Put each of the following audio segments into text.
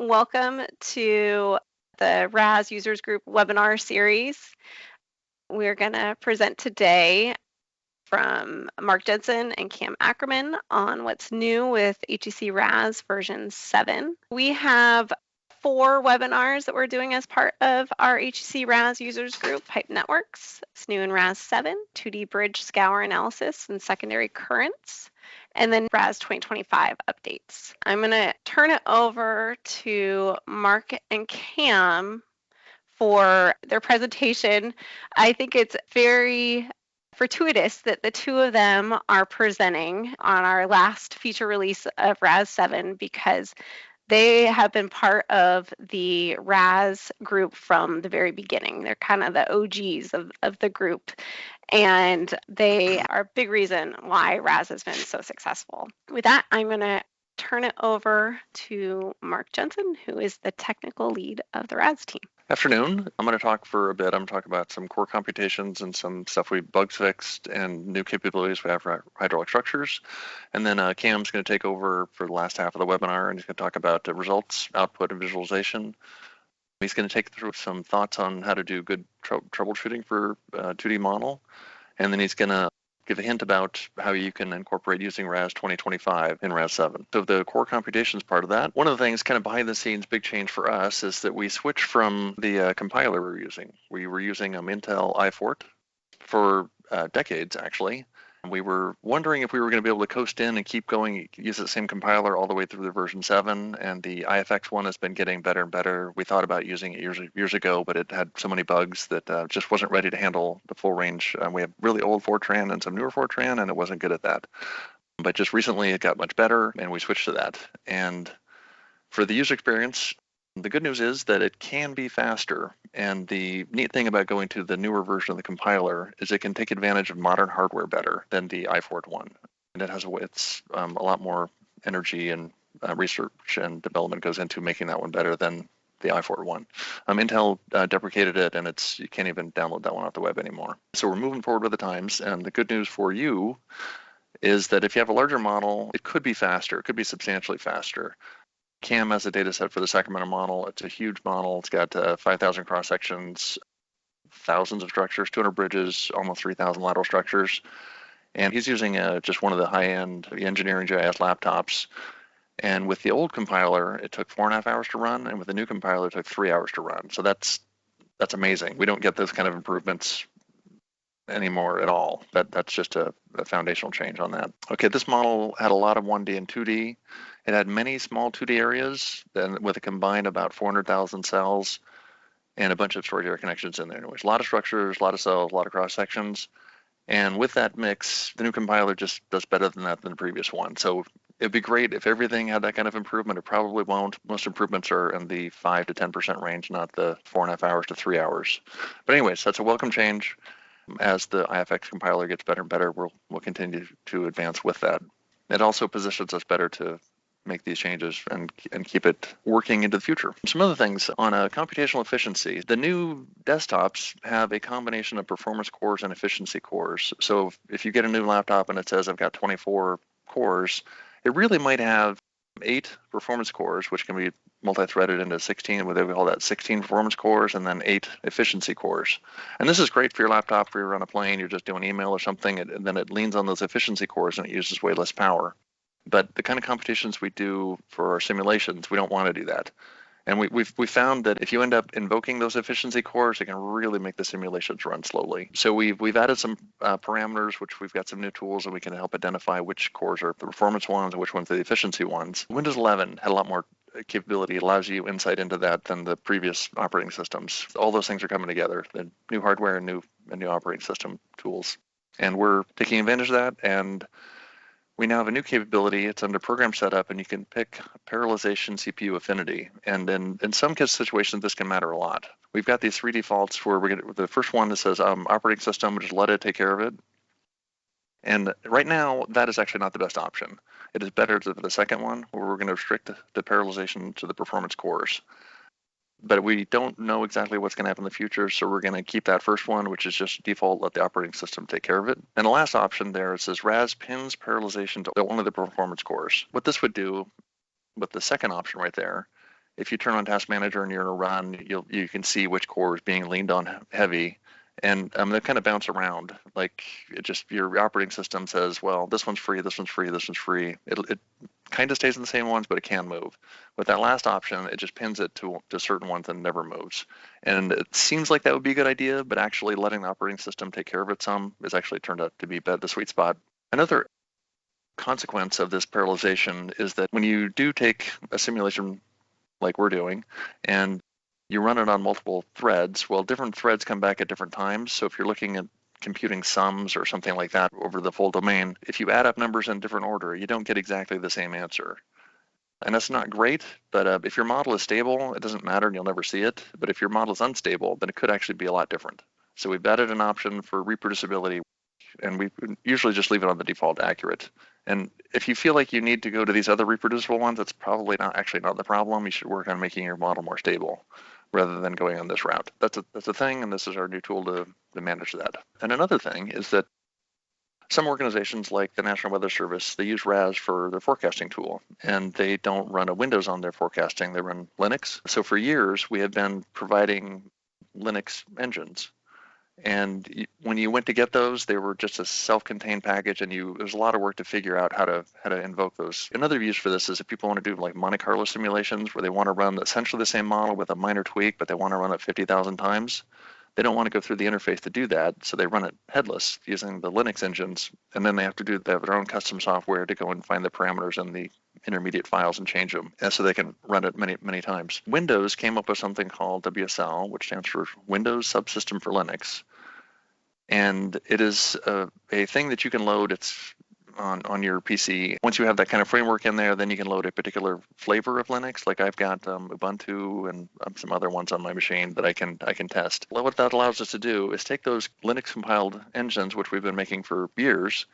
Welcome to the HEC-RAS Users Group webinar series. We're going to present today from Mark Jensen and Cam Ackerman on what's new with HEC-RAS version 7. We have 4 webinars that we're doing as part of our HEC-RAS Users Group, Pipe Networks. It's new in RAS 7, 2D bridge scour analysis and secondary currents, and then RAS 2025 updates. I'm going to turn it over to Mark and Cam for their presentation. I think it's very fortuitous that the two of them are presenting on our last feature release of RAS 7 because they have been part of the RAS group from the very beginning. They're kind of the OGs of the group, and they are a big reason why RAS has been so successful. With that, I'm going to turn it over to Mark Jensen, who is the technical lead of the RAS team. Afternoon. I'm going to talk for a bit. I'm going to talk about some core computations and some stuff we bugs fixed and new capabilities we have for hydraulic structures. And then Cam's going to take over for the last half of the webinar, and he's going to talk about the results, output, and visualization. He's going to take through some thoughts on how to do good troubleshooting for 2D model. And then he's going to give a hint about how you can incorporate using RAS 2025 in RAS 7. So the core computations part of that, one of the things kind of behind the scenes, big change for us is that we switched from the compiler we were using. We were using Intel iFort for decades, actually. We were wondering if we were going to be able to coast in and keep going, use the same compiler all the way through the version 7, and the IFX one has been getting better and better. We thought about using it years ago, but it had so many bugs that just wasn't ready to handle the full range. We have really old Fortran and some newer Fortran, and it wasn't good at that. But just recently it got much better, and we switched to that. And for the user experience, the good news is that it can be faster, and the neat thing about going to the newer version of the compiler is it can take advantage of modern hardware better than the iFort one, and it's a lot more energy and research and development goes into making that one better than the iFort one. Intel deprecated it, and you can't even download that one off the web anymore. So we're moving forward with the times, and the good news for you is that if you have a larger model, it could be faster. It could be substantially faster. Cam has a data set for the Sacramento model. It's a huge model. It's got 5,000 cross sections, thousands of structures, 200 bridges, almost 3,000 lateral structures. And he's using just one of the high-end engineering GIS laptops. And with the old compiler, it took 4.5 hours to run, and with the new compiler, it took 3 hours to run. So that's amazing. We don't get those kind of improvements anymore at all. That's just a foundational change on that. Okay, this model had a lot of 1D and 2D. It had many small 2D areas, then with a combined about 400,000 cells and a bunch of storage area connections in there. There was a lot of structures, a lot of cells, a lot of cross sections. And with that mix, the new compiler just does better than that than the previous one. So it'd be great if everything had that kind of improvement. It probably won't. Most improvements are in the 5 to 10% range, not the 4.5 hours to 3 hours. But anyways, that's a welcome change. As the IFX compiler gets better and better, we'll continue to advance with that. It also positions us better to make these changes and keep it working into the future. Some other things on computational efficiency. The new desktops have a combination of performance cores and efficiency cores. So if you get a new laptop and it says I've got 24 cores, it really might have 8 performance cores, which can be multi-threaded into 16, whether we call that 16 performance cores, and then 8 efficiency cores. And this is great for your laptop, if you're on a plane, you're just doing email or something, and then it leans on those efficiency cores and it uses way less power. But the kind of computations we do for our simulations, we don't want to do that. And we found that if you end up invoking those efficiency cores, it can really make the simulations run slowly. So we've added some parameters, which we've got some new tools, and we can help identify which cores are the performance ones and which ones are the efficiency ones. Windows 11 had a lot more capability. It allows you insight into that than the previous operating systems. All those things are coming together, the new hardware and new operating system tools. And we're taking advantage of that, and we now have a new capability. It's under program setup, and you can pick parallelization CPU affinity. And in some situations, this can matter a lot. We've got these 3 defaults where the first one that says operating system, just let it take care of it. And right now, that is actually not the best option. It is better to the second one, where we're going to restrict the parallelization to the performance cores. But we don't know exactly what's going to happen in the future, so we're going to keep that first one, which is just default, let the operating system take care of it. And the last option there, it says RAS pins parallelization to only the performance cores. What this would do with the second option right there if you turn on Task Manager and you're in a run, you can see which core is being leaned on heavy, and they kind of bounce around. Like it just your operating system says, well, this one's free, this one's free, this one's free. It kind of stays in the same ones, but it can move. With that last option, it just pins it to certain ones and never moves. And it seems like that would be a good idea, but actually letting the operating system take care of it some is actually turned out to be the sweet spot. Another consequence of this parallelization is that when you do take a simulation like we're doing, and you run it on multiple threads, well, different threads come back at different times. So if you're looking at computing sums or something like that over the full domain, if you add up numbers in different order, you don't get exactly the same answer. And that's not great, but if your model is stable, it doesn't matter and you'll never see it. But if your model is unstable, then it could actually be a lot different. So we've added an option for reproducibility, and we usually just leave it on the default accurate. And if you feel like you need to go to these other reproducible ones, that's probably not the problem. You should work on making your model more stable rather than going on this route. That's a thing, and this is our new tool to manage that. And another thing is that some organizations like the National Weather Service, they use HEC-RAS for their forecasting tool, and they don't run a Windows on their forecasting, they run Linux. So for years, we have been providing Linux engines. And when you went to get those, they were just a self-contained package, and it was a lot of work to figure out how to invoke those. Another use for this is if people want to do like Monte Carlo simulations where they want to run essentially the same model with a minor tweak, but they want to run it 50,000 times. They don't want to go through the interface to do that, so they run it headless using the Linux engines, and then they have their own custom software to go and find the parameters in the intermediate files and change them, and so they can run it many times. Windows came up with something called WSL, which stands for Windows Subsystem for Linux, and it is a thing that you can load. It's on your PC. Once you have that kind of framework in there, then you can load a particular flavor of Linux. Like I've got Ubuntu and some other ones on my machine that I can test. Well, what that allows us to do is take those Linux compiled engines, which we've been making for years,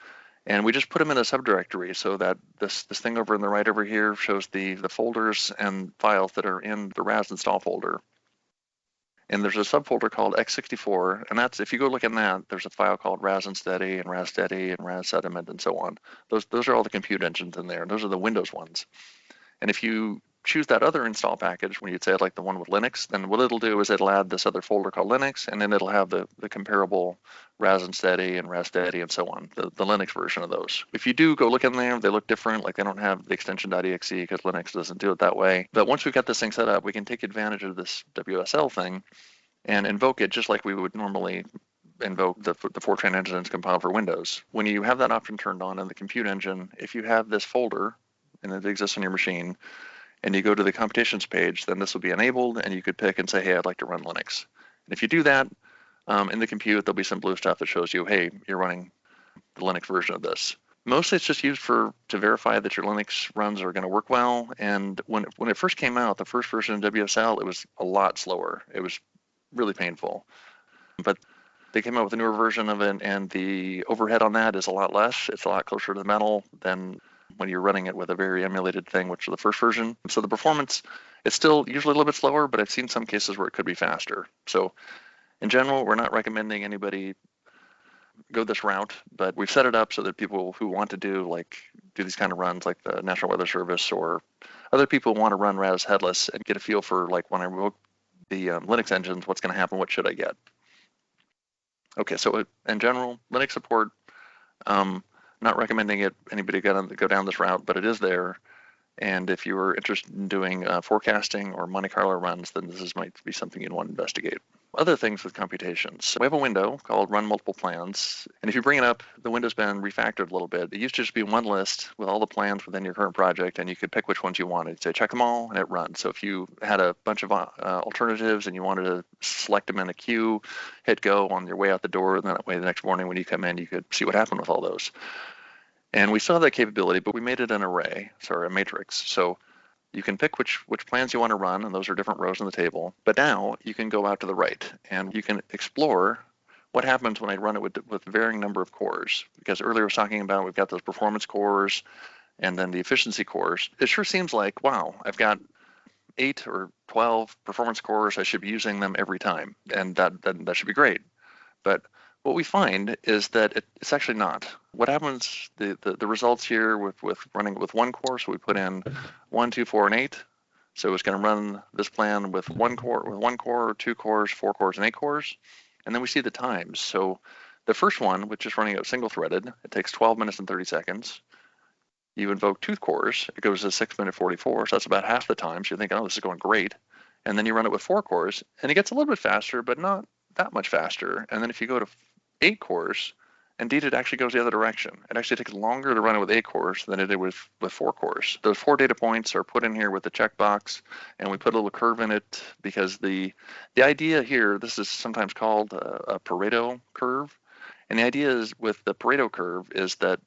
and we just put them in a subdirectory so that this thing over in the right over here shows the folders and files that are in the RAS install folder. And there's a subfolder called x64, and that's, if you go look in that, there's a file called RAS Unsteady and RAS Steady and RAS Sediment and so on. Those are all the compute engines in there, and those are the Windows ones. And if you choose that other install package, when you'd say like the one with Linux, then what it'll do is it'll add this other folder called Linux, and then it'll have the comparable RAS Unsteady and RAS Steady and so on, the Linux version of those. If you do go look in there, they look different, like they don't have the extension.exe because Linux doesn't do it that way. But once we've got this thing set up, we can take advantage of this WSL thing and invoke it just like we would normally invoke the Fortran engines compiled for Windows. When you have that option turned on in the compute engine, if you have this folder and it exists on your machine, and you go to the computations page, then this will be enabled, and you could pick and say, hey, I'd like to run Linux. And if you do that, in the compute, there'll be some blue stuff that shows you, hey, you're running the Linux version of this. Mostly it's just used to verify that your Linux runs are going to work well. And when it first came out, the first version of WSL, it was a lot slower. It was really painful. But they came out with a newer version of it, and the overhead on that is a lot less. It's a lot closer to the metal than when you're running it with a very emulated thing, which is the first version. So the performance, it's still usually a little bit slower, but I've seen some cases where it could be faster. So in general, we're not recommending anybody go this route, but we've set it up so that people who want to do these kind of runs, like the National Weather Service or other people want to run RAS headless and get a feel for, like, when I revoke the Linux engines, what's going to happen, what should I get? Okay, so in general, Linux support, not recommending anybody go down this route, but it is there. And if you are interested in doing forecasting or Monte Carlo runs, then this might be something you'd want to investigate. Other things with computations. We have a window called Run Multiple Plans. And if you bring it up, the window's been refactored a little bit. It used to just be one list with all the plans within your current project, and you could pick which ones you wanted. So check them all, and it runs. So if you had a bunch of alternatives and you wanted to select them in a queue, hit go on your way out the door, and then that way the next morning when you come in, you could see what happened with all those. And we still have that capability, but we made it an array, a matrix. So you can pick which plans you want to run, and those are different rows in the table. But now you can go out to the right, and you can explore what happens when I run it with varying number of cores. Because earlier I was talking about we've got those performance cores and then the efficiency cores. It sure seems like, wow, I've got 8 or 12 performance cores. I should be using them every time, and that should be great. But what we find is that it's actually not. What happens, the results here with running with one core, so we put in 1, 2, 4, and 8, So it's going to run this plan with one core, 2 cores, 4 cores, and 8 cores. And then we see the times. So the first one, which is running out single threaded, it takes 12 minutes and 30 seconds. You invoke 2 cores, it goes to 6 minute 44. So that's about half the time. So you're thinking, oh, this is going great. And then you run it with 4 cores and it gets a little bit faster, but not that much faster. And then if you go to 8 cores, indeed, it actually goes the other direction. It actually takes longer to run it with 8 cores than it did with 4 cores. Those 4 data points are put in here with the checkbox, and we put a little curve in it because the idea here, this is sometimes called a Pareto curve. And the idea is with the Pareto curve is that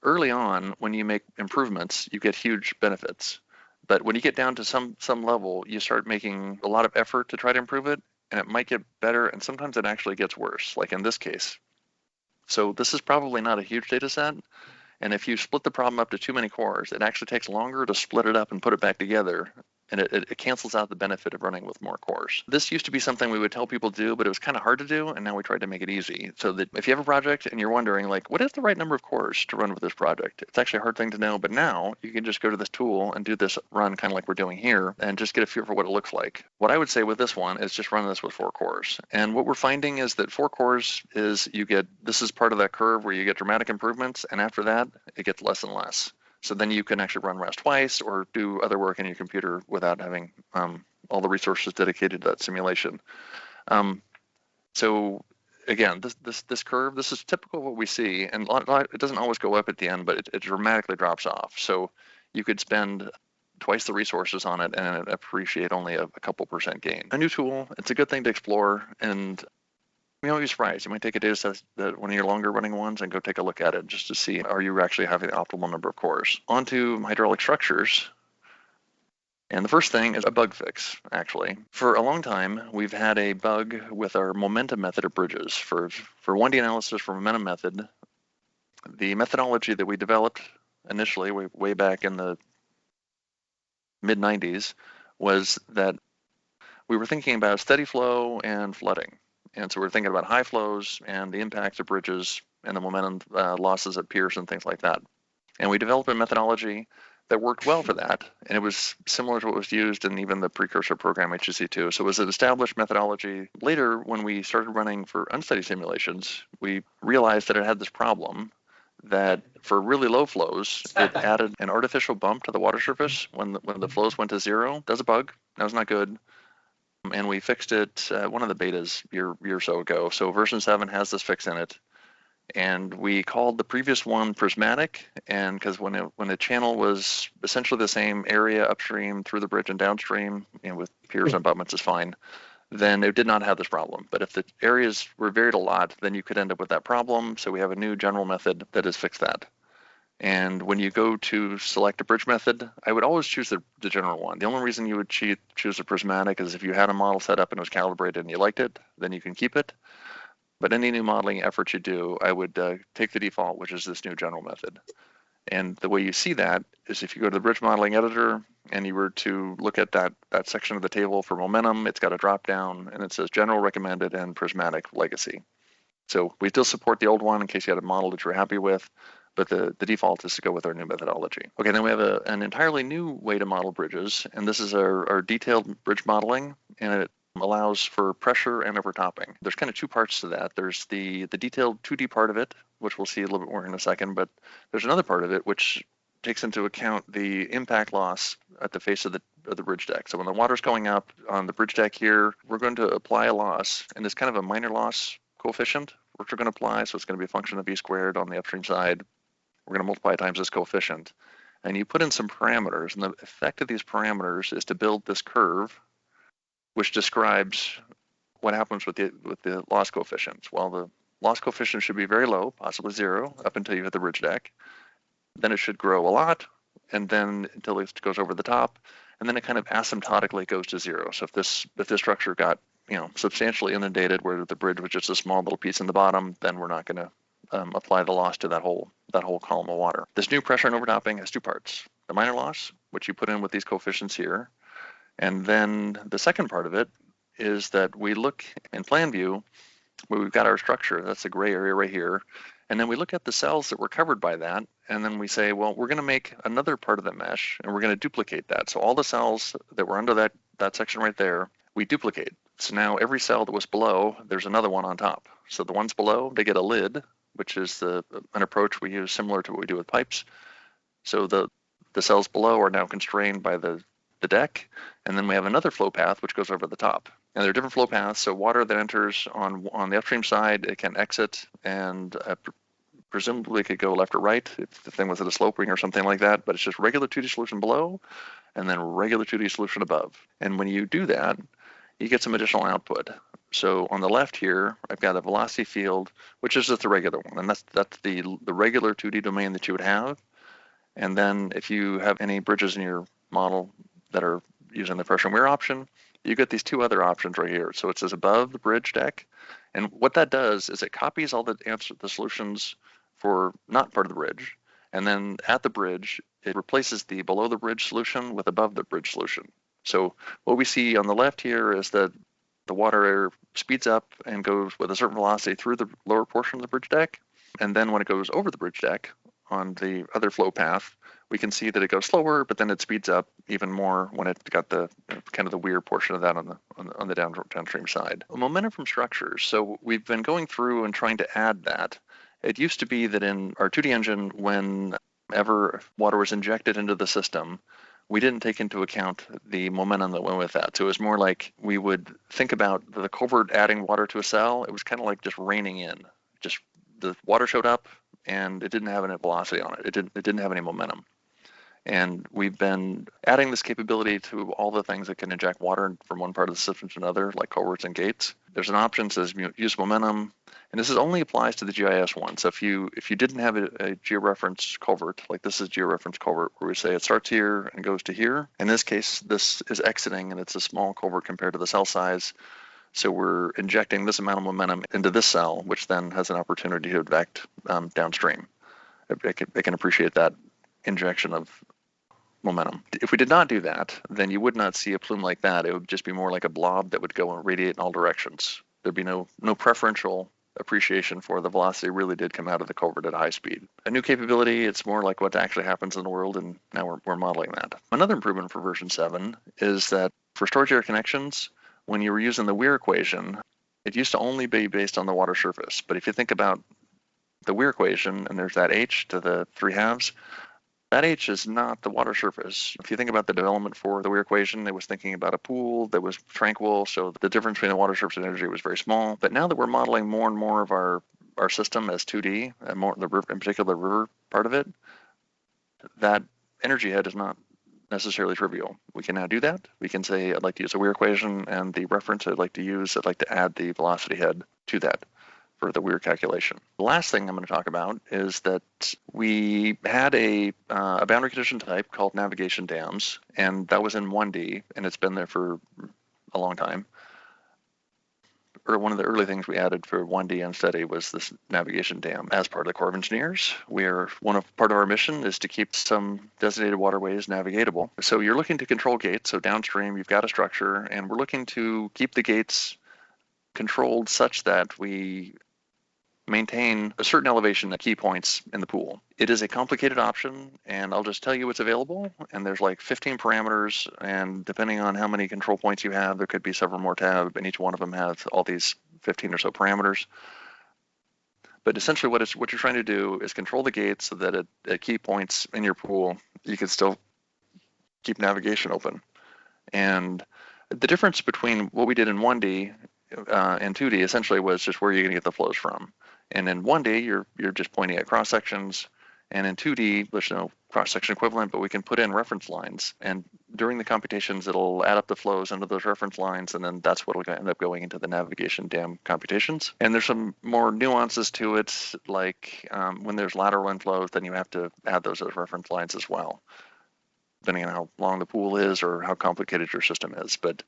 early on, when you make improvements, you get huge benefits. But when you get down to some level, you start making a lot of effort to try to improve it, and it might get better, and sometimes it actually gets worse, like in this case. So this is probably not a huge data set. And if you split the problem up to too many cores, it actually takes longer to split it up and put it back together. And it cancels out the benefit of running with more cores. This used to be something we would tell people to do, but it was kind of hard to do, and now we tried to make it easy. So that if you have a project and you're wondering, like, what is the right number of cores to run with this project? It's actually a hard thing to know, but now you can just go to this tool and do this run kind of like we're doing here and just get a feel for what it looks like. What I would say with this one is just run this with 4 cores. And what we're finding is that 4 cores is this is part of that curve where you get dramatic improvements, and after that, it gets less and less. So then you can actually run RAS twice or do other work in your computer without having all the resources dedicated to that simulation. So again, this curve, this is typical of what we see, and it doesn't always go up at the end, but it dramatically drops off. So you could spend twice the resources on it and appreciate only a couple % gain. A new tool, it's a good thing to explore, and you might be surprised. You might take a data set, one of your longer running ones, and go take a look at it just to see, are you actually having the optimal number of cores? On to hydraulic structures. And the first thing is a bug fix, actually. For a long time, we've had a bug with our momentum method of bridges. For 1D analysis for momentum method, the methodology that we developed initially, way back in the mid-90s, was that we were thinking about steady flow and flooding. And so we're thinking about high flows and the impacts of bridges and the momentum losses at piers and things like that. And we developed a methodology that worked well for that. And it was similar to what was used in even the precursor program HEC-2. So it was an established methodology. Later, when we started running for unsteady simulations, we realized that it had this problem that for really low flows, it added an artificial bump to the water surface when the flows went to 0. That's a bug. That was not good. And we fixed it, one of the betas year or so ago. So version 7 has this fix in it. And we called the previous one prismatic, and because when the channel was essentially the same area upstream through the bridge and downstream, with piers and abutments is fine, then it did not have this problem. But if the areas were varied a lot, then you could end up with that problem. So we have a new general method that has fixed that. And when you go to select a bridge method, I would always choose the general one. The only reason you would choose a prismatic is if you had a model set up and it was calibrated and you liked it, then you can keep it. But any new modeling effort you do, I would take the default, which is this new general method. And the way you see that is if you go to the bridge modeling editor and you were to look at that section of the table for momentum, it's got a drop down and it says general recommended and prismatic legacy. So we still support the old one in case you had a model that you're happy with, but the default is to go with our new methodology. Okay, then we have an entirely new way to model bridges, and this is our detailed bridge modeling, and it allows for pressure and overtopping. There's kind of 2 parts to that. There's the detailed 2D part of it, which we'll see a little bit more in a second, but there's another part of it which takes into account the impact loss at the face of the bridge deck. So when the water's going up on the bridge deck here, we're going to apply a loss, and it's kind of a minor loss coefficient which we're going to apply, so it's going to be a function of v squared on the upstream side. We're going to multiply times this coefficient. And you put in some parameters, and the effect of these parameters is to build this curve which describes what happens with the loss coefficients. Well, the loss coefficient should be very low, possibly 0, up until you hit the bridge deck. Then it should grow a lot, and then until it goes over the top, and then it kind of asymptotically goes to 0. So if this structure got substantially inundated where the bridge was just a small little piece in the bottom, then we're not going to apply the loss to that whole column of water. This new pressure and overtopping has 2 parts. The minor loss, which you put in with these coefficients here, and then the second part of it is that we look in plan view where we've got our structure. That's the gray area right here. And then we look at the cells that were covered by that, and then we say, well, we're going to make another part of the mesh, and we're going to duplicate that. So all the cells that were under that section right there, we duplicate. So now every cell that was below, there's another one on top. So the ones below, they get a lid, which is an approach we use similar to what we do with pipes. So the cells below are now constrained by the deck, and then we have another flow path which goes over the top. And there are different flow paths. So water that enters on the upstream side, it can exit, and presumably it could go left or right if the thing was at a slope ring or something like that. But it's just regular 2D solution below, and then regular 2D solution above. And when you do that, you get some additional output. So on the left here, I've got a velocity field, which is just the regular one, and that's the regular 2D domain that you would have. And then if you have any bridges in your model that are using the pressure and weir option, you get these two other options right here. So it says above the bridge deck, and what that does is it copies all the solutions for not part of the bridge, and then at the bridge, it replaces the below the bridge solution with above the bridge solution. So what we see on the left here is that the water speeds up and goes with a certain velocity through the lower portion of the bridge deck. And then when it goes over the bridge deck on the other flow path, we can see that it goes slower, but then it speeds up even more when it got the kind of the weir portion of that on the downstream side. Momentum from structures. So we've been going through and trying to add that. It used to be that in our 2D engine, whenever water was injected into the system, we didn't take into account the momentum that went with that. So it was more like we would think about the culvert adding water to a cell. It was kind of like just raining in. Just the water showed up and it didn't have any velocity on it. It didn't have any momentum. And we've been adding this capability to all the things that can inject water from one part of the system to another, like culverts and gates. There's an option that says use momentum, and this only applies to the GIS one. So if you didn't have a georeference culvert, like this is georeference culvert, where we say it starts here and goes to here. In this case, this is exiting, and it's a small culvert compared to the cell size. So we're injecting this amount of momentum into this cell, which then has an opportunity to eject downstream. It can appreciate that injection of momentum. If we did not do that, then you would not see a plume like that. It would just be more like a blob that would go and radiate in all directions. There'd be no preferential appreciation for the velocity really did come out of the culvert at high speed. A new capability, it's more like what actually happens in the world, and now we're modeling that. Another improvement for version 7 is that for storage area connections, when you were using the weir equation, it used to only be based on the water surface. But if you think about the weir equation, and there's that h to the 3/2, that h is not the water surface. If you think about the development for the weir equation, it was thinking about a pool that was tranquil, so the difference between the water surface and energy was very small. But now that we're modeling more and more of our system as 2D, and more the river, in particular the river part of it, that energy head is not necessarily trivial. We can now do that. We can say, I'd like to use a weir equation, and the reference I'd like to add the velocity head to that for the weir calculation. The last thing I'm going to talk about is that we had a boundary condition type called navigation dams, and that was in 1D, and it's been there for a long time. Or one of the early things we added for 1D unsteady was this navigation dam. As part of the Corps of Engineers, part of our mission is to keep some designated waterways navigatable. So you're looking to control gates. So downstream, you've got a structure, and we're looking to keep the gates controlled such that we maintain a certain elevation at key points in the pool. It is a complicated option, and I'll just tell you what's available. And there's like 15 parameters, and depending on how many control points you have, there could be several more tabs, and each one of them has all these 15 or so parameters. But essentially what you're trying to do is control the gates so that at key points in your pool, you can still keep navigation open. And the difference between what we did in 1D and 2D essentially was just where you're going to get the flows from. And in 1D, you're just pointing at cross sections, and in 2D, there's no cross section equivalent, but we can put in reference lines. And during the computations, it'll add up the flows into those reference lines, and then that's what will end up going into the navigation dam computations. And there's some more nuances to it, like when there's lateral inflows, then you have to add those as reference lines as well, depending on how long the pool is or how complicated your system is. But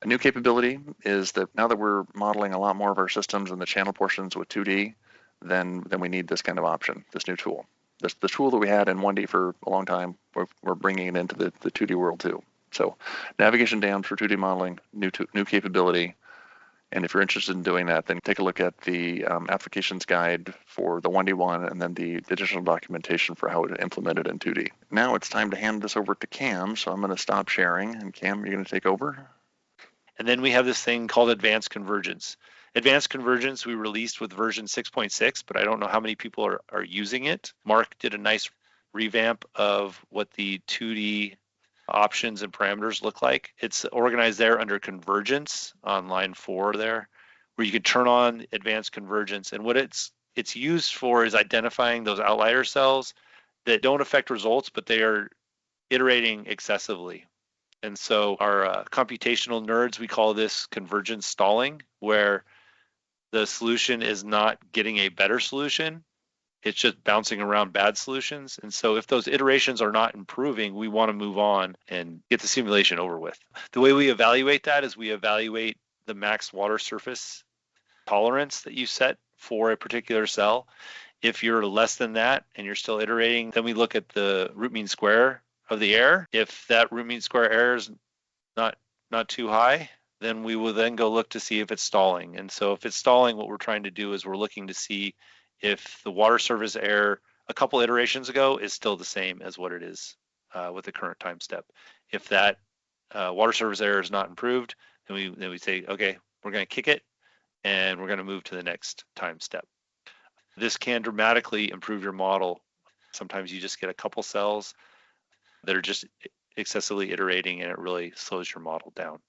a new capability is that now that we're modeling a lot more of our systems in the channel portions with 2D, then we need this kind of option, this new tool. This tool that we had in 1D for a long time, we're bringing it into the 2D world too. So navigation dams for 2D modeling, new capability, And if you're interested in doing that, then take a look at the applications guide for the 1D one and then the additional documentation for how to implement it in 2D. Now it's time to hand this over to Cam, so I'm going to stop sharing. And Cam, you're going to take over? And then we have this thing called advanced convergence. Advanced convergence we released with version 6.6, but I don't know how many people are using it. Mark did a nice revamp of what the 2D options and parameters look like. It's organized there under convergence on line 4 there, where you can turn on advanced convergence. And what it's used for is identifying those outlier cells that don't affect results, but they are iterating excessively. And so our computational nerds, we call this convergence stalling, where the solution is not getting a better solution. It's just bouncing around bad solutions. And so if those iterations are not improving, we want to move on and get the simulation over with. The way we evaluate that is we evaluate the max water surface tolerance that you set for a particular cell. If you're less than that and you're still iterating, then we look at the root mean square of the error. If that root mean square error is not too high, then we will then go look to see if it's stalling. And so if it's stalling, what we're trying to do is we're looking to see if the water surface error a couple iterations ago is still the same as what it is with the current time step. If that water surface error is not improved, then we say, okay, we're going to kick it and we're going to move to the next time step. This can dramatically improve your model. Sometimes you just get a couple cells that are just excessively iterating and it really slows your model down.